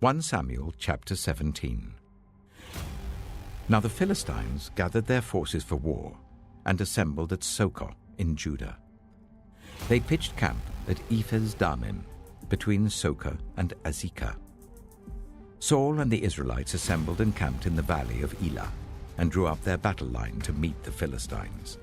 1 Samuel chapter 17. Now the Philistines gathered their forces for war and assembled at Socoh in Judah. They pitched camp at Ephes-Dammim, between Socoh and Azekah. Saul and the Israelites assembled and camped in the valley of Elah and drew up their battle line to meet the Philistines.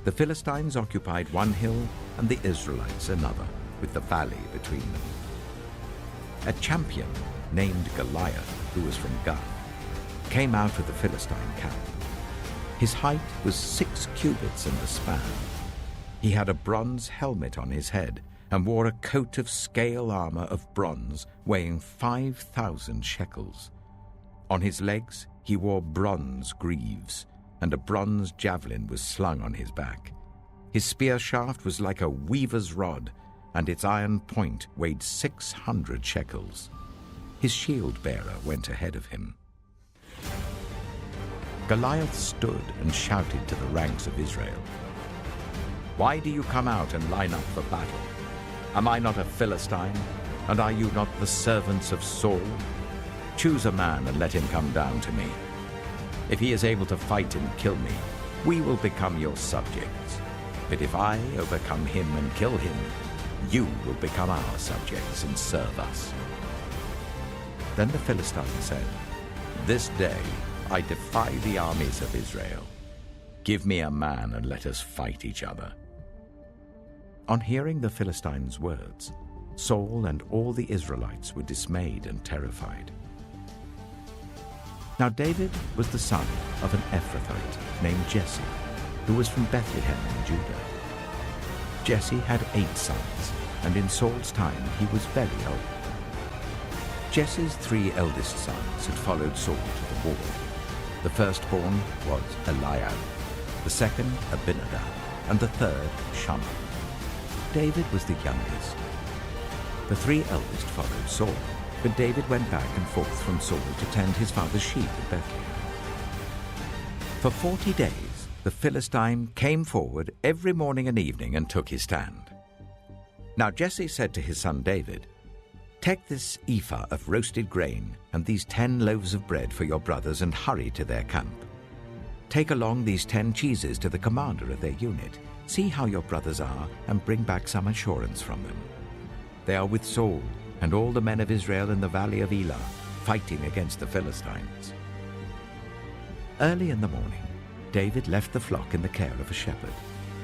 The Philistines occupied one hill and the Israelites another, with the valley between them. A champion named Goliath, who was from Gath, came out of the Philistine camp. His height was 6 cubits and a span. He had a bronze helmet on his head and wore a coat of scale armor of bronze weighing 5,000 shekels. On his legs he wore bronze greaves, and a bronze javelin was slung on his back. His spear shaft was like a weaver's rod, and its iron point weighed 600 shekels. His shield-bearer went ahead of him. Goliath stood and shouted to the ranks of Israel, "Why do you come out and line up for battle? Am I not a Philistine, and are you not the servants of Saul? Choose a man and let him come down to me. If he is able to fight and kill me, we will become your subjects. But if I overcome him and kill him, you will become our subjects and serve us." Then the Philistine said, "This day I defy the armies of Israel. Give me a man and let us fight each other." On hearing the Philistines' words, Saul and all the Israelites were dismayed and terrified. Now David was the son of an Ephrathite named Jesse, who was from Bethlehem in Judah. Jesse had 8 sons, and in Saul's time he was very old. Jesse's 3 eldest sons had followed Saul to the war. The firstborn was Eliab, the second Abinadab, and the third Shammah. David was the youngest. The 3 eldest followed Saul, but David went back and forth from Saul to tend his father's sheep at Bethlehem. For 40 days the Philistine came forward every morning and evening and took his stand. Now Jesse said to his son David, "Take this ephah of roasted grain and these 10 loaves of bread for your brothers and hurry to their camp. Take along these 10 cheeses to the commander of their unit. See how your brothers are and bring back some assurance from them. They are with Saul and all the men of Israel in the valley of Elah, fighting against the Philistines." Early in the morning, David left the flock in the care of a shepherd,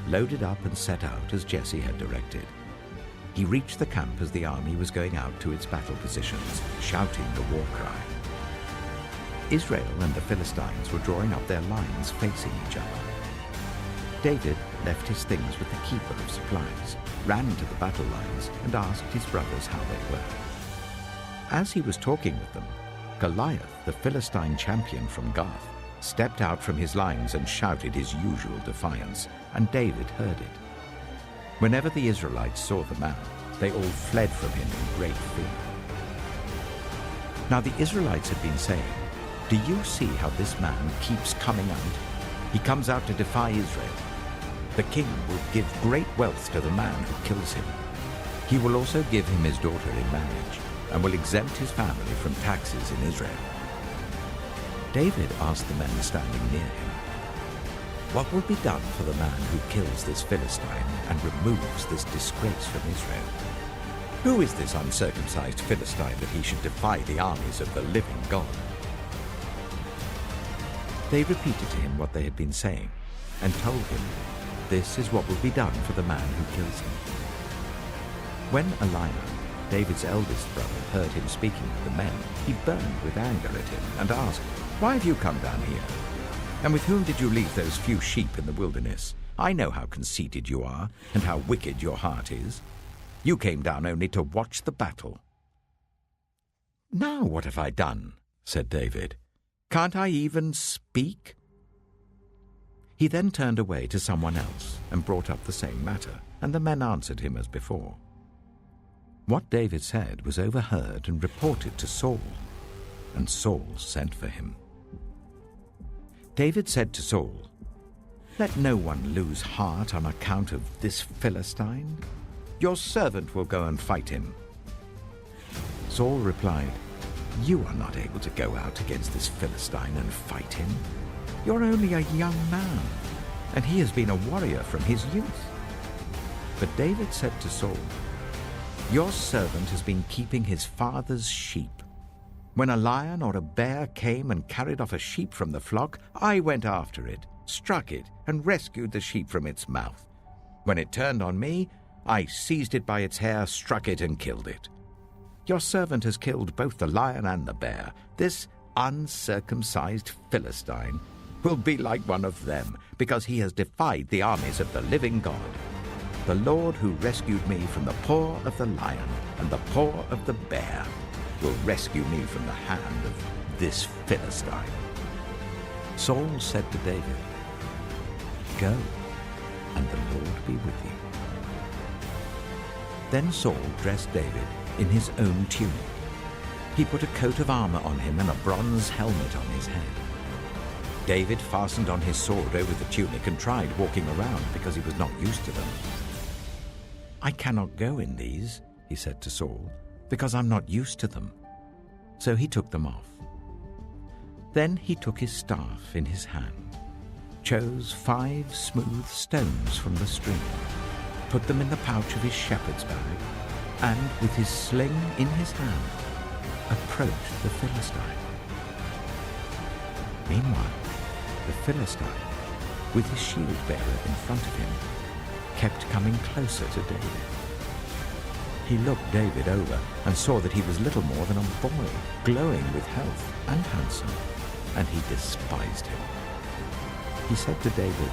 loaded up and set out as Jesse had directed. He reached the camp as the army was going out to its battle positions, shouting the war cry. Israel and the Philistines were drawing up their lines facing each other. David left his things with the keeper of supplies, ran to the battle lines, and asked his brothers how they were. As he was talking with them, Goliath, the Philistine champion from Gath, stepped out from his lines and shouted his usual defiance, and David heard it. Whenever the Israelites saw the man, they all fled from him in great fear. Now the Israelites had been saying, "Do you see how this man keeps coming out? He comes out to defy Israel. The king will give great wealth to the man who kills him. He will also give him his daughter in marriage, and will exempt his family from taxes in Israel." David asked the men standing near him, "What will be done for the man who kills this Philistine and removes this disgrace from Israel? Who is this uncircumcised Philistine that he should defy the armies of the living God?" They repeated to him what they had been saying, and told him, "This is what will be done for the man who kills him." When Eliab, David's eldest brother, heard him speaking with the men, he burned with anger at him and asked, "Why have you come down here? And with whom did you leave those few sheep in the wilderness? I know how conceited you are and how wicked your heart is. You came down only to watch the battle." "Now what have I done?" said David. "Can't I even speak?" He then turned away to someone else and brought up the same matter, and the men answered him as before. What David said was overheard and reported to Saul, and Saul sent for him. David said to Saul, "Let no one lose heart on account of this Philistine. Your servant will go and fight him." Saul replied, You are not able to go out against this Philistine and fight him. You're only a young man, and he has been a warrior from his youth." But David said to Saul, "Your servant has been keeping his father's sheep. When a lion or a bear came and carried off a sheep from the flock, I went after it, struck it, and rescued the sheep from its mouth. When it turned on me, I seized it by its hair, struck it, and killed it. Your servant has killed both the lion and the bear. This uncircumcised Philistine will be like one of them, because he has defied the armies of the living God. The Lord who rescued me from the paw of the lion and the paw of the bear will rescue me from the hand of this Philistine." Saul said to David, "Go, and the Lord be with you." Then Saul dressed David in his own tunic. He put a coat of armor on him and a bronze helmet on his head. David fastened on his sword over the tunic and tried walking around because he was not used to them. "I cannot go in these," he said to Saul, "because I'm not used to them." So he took them off. Then he took his staff in his hand, chose 5 smooth stones from the stream, put them in the pouch of his shepherd's bag, and with his sling in his hand, approached the Philistine. Meanwhile, the Philistine, with his shield-bearer in front of him, kept coming closer to David. He looked David over and saw that he was little more than a boy, glowing with health and handsome, and he despised him. He said to David,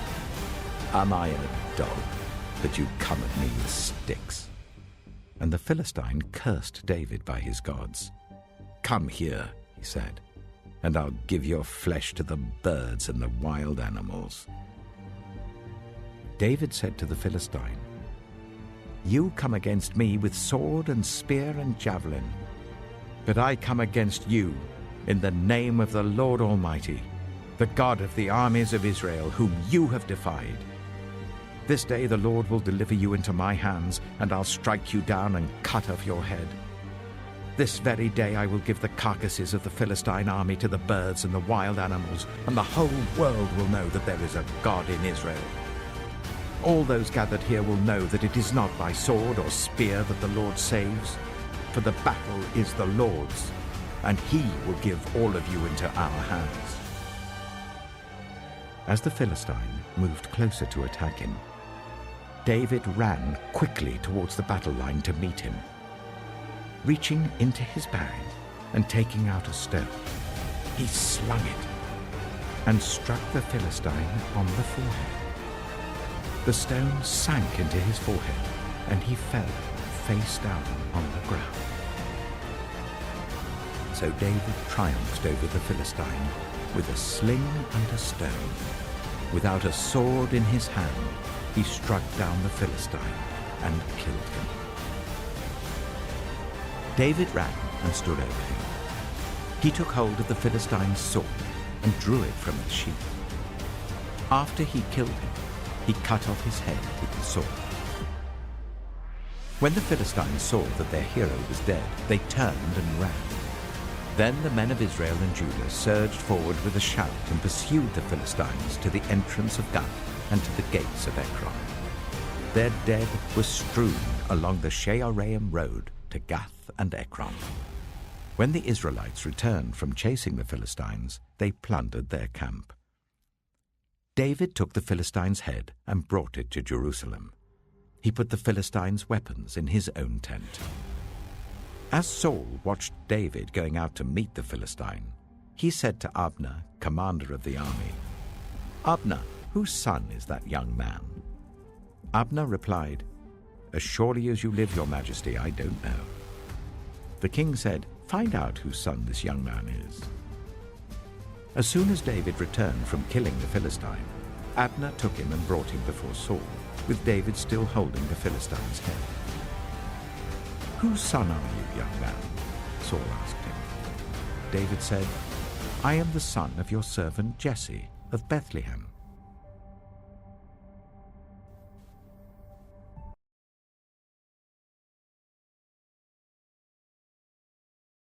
"Am I a dog that you come at me with sticks?" And the Philistine cursed David by his gods. "Come here," he said, "and I'll give your flesh to the birds and the wild animals." David said to the Philistine, "You come against me with sword and spear and javelin, but I come against you in the name of the Lord Almighty, the God of the armies of Israel, whom you have defied. This day the Lord will deliver you into my hands, and I'll strike you down and cut off your head. This very day I will give the carcasses of the Philistine army to the birds and the wild animals, and the whole world will know that there is a God in Israel. All those gathered here will know that it is not by sword or spear that the Lord saves, for the battle is the Lord's, and he will give all of you into our hands." As the Philistine moved closer to attack him, David ran quickly towards the battle line to meet him. Reaching into his bag and taking out a stone, he slung it and struck the Philistine on the forehead. The stone sank into his forehead, and he fell face down on the ground. So David triumphed over the Philistine with a sling and a stone. Without a sword in his hand, he struck down the Philistine and killed him. David ran and stood over him. He took hold of the Philistine's sword and drew it from its sheath. After he killed him, he cut off his head with the sword. When the Philistines saw that their hero was dead, they turned and ran. Then the men of Israel and Judah surged forward with a shout and pursued the Philistines to the entrance of Gath and to the gates of Ekron. Their dead were strewn along the Shearaim road to Gath and Ekron. When the Israelites returned from chasing the Philistines, they plundered their camp. David took the Philistine's head and brought it to Jerusalem. He put the Philistines' weapons in his own tent. As Saul watched David going out to meet the Philistine, he said to Abner, commander of the army, "Abner, whose son is that young man?" Abner replied, "As surely as you live, your majesty, I don't know." The king said, "Find out whose son this young man is." As soon as David returned from killing the Philistine, Abner took him and brought him before Saul, with David still holding the Philistine's head. "Whose son are you, young man?" Saul asked him. David said, "I am the son of your servant Jesse of Bethlehem.